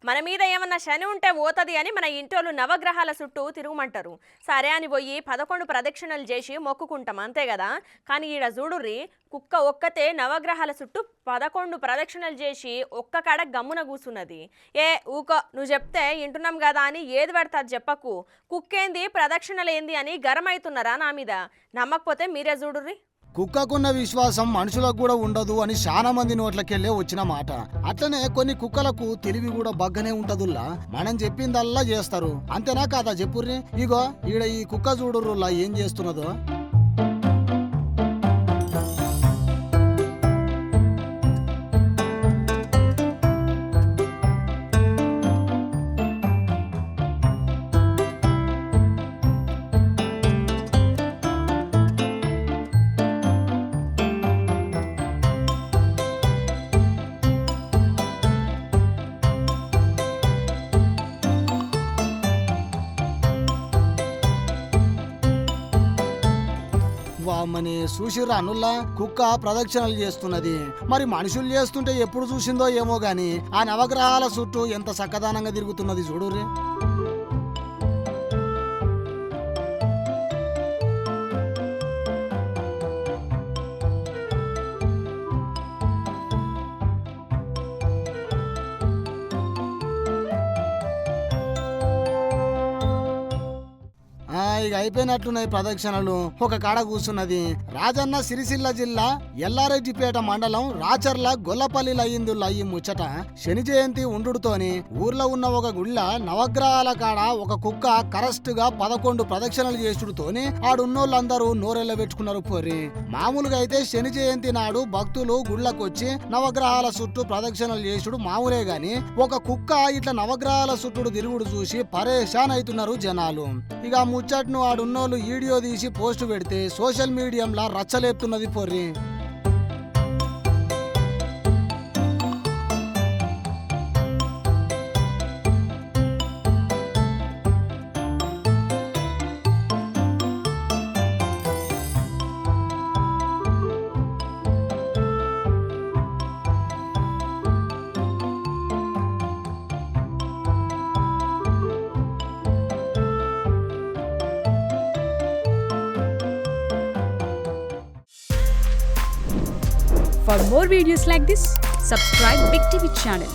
మన మీద ఏమన్నా శని ఉంటే పోతుంది అని మన ఇంటోళ్ళు నవగ్రహాల చుట్టూ తిరుగుమంటారు. సరే అని పోయి 11 ప్రదక్షిణలు చేసి మొక్కుకుంటాం అంతే కదా. కానీ ఈడ చూడుర్రి, కుక్క ఒక్కతే నవగ్రహాల చుట్టూ 11 ప్రదక్షిణలు చేసి ఒక్క కాడ గమ్మున కూసున్నది. ఏ ఊకో, నువ్వు చెప్తే వింటున్నాం కదా అని ఏది పడితే అది చెప్పకు. కుక్కేంది ప్రదక్షిణలేంది అని గరమైతున్నారా నా మీద? నమ్మకపోతే మీరే చూడుర్రి. కుక్కకున్న విశ్వాసం మనుషులకు కూడా ఉండదు అని చాలా మంది నోట్లకెళ్ళే వచ్చిన మాట. అట్లనే కొన్ని కుక్కలకు తెలివి కూడా బగ్గనే ఉంటదుల్లా. మనం చెప్పిందల్లా చేస్తారు. అంతేనా కాదా చెప్పుర్రి. ఇగో ఈడ ఈ కుక్క చూడుర్రులా ఏం చేస్తున్నదో. వామ్మని చూసిర్రా అనుల్లా, కుక్క ప్రదక్షిణలు చేస్తున్నది. మరి మనుషులు చేస్తుంటే ఎప్పుడు చూసిందో ఏమో గాని ఆ నవగ్రహాల చుట్టూ ఎంత చక్కదానంగా తిరుగుతున్నది చూడుర్రి. ఇక అయిపోయినట్లున్నాయి ప్రదక్షిణలు. ఒక కాడ కూర్చున్నది. రాజన్న సిరిసిల్ల జిల్లా ఎల్లారెడ్డిపేట మండలం రాచర్ల గొల్లపల్లిలో అయ్యిందుల్లా ఈ ముచ్చట. శని జయంతి ఉండుతోని ఊర్లో ఉన్న ఒక గుళ్ళ నవగ్రహాల కాడ ఒక కుక్క కరెక్ట్ గా 11 ప్రదక్షిణలు చేసుడుతోని ఆడున్నోళ్ళందరూ నోరెళ్ళ పెట్టుకున్నారు పోరి. మామూలుగా అయితే శని జయంతి నాడు భక్తులు గుళ్ళకొచ్చి నవగ్రహాల చుట్టూ ప్రదక్షిణలు చేసుడు మామూలే గాని ఒక కుక్క ఇట్లా నవగ్రహాల చుట్టూ తిరుగుడు చూసి పరేషాన్ అవుతున్నారు జనాలు. ఇక ముచ్చట్ను ఆడున్నోళ్ళు వీడియో తీసి పోస్ట్ పెడితే సోషల్ మీడియాలో రచ్చలేపుతున్నది పొర్రి. For more videos like this, subscribe Big TV channel.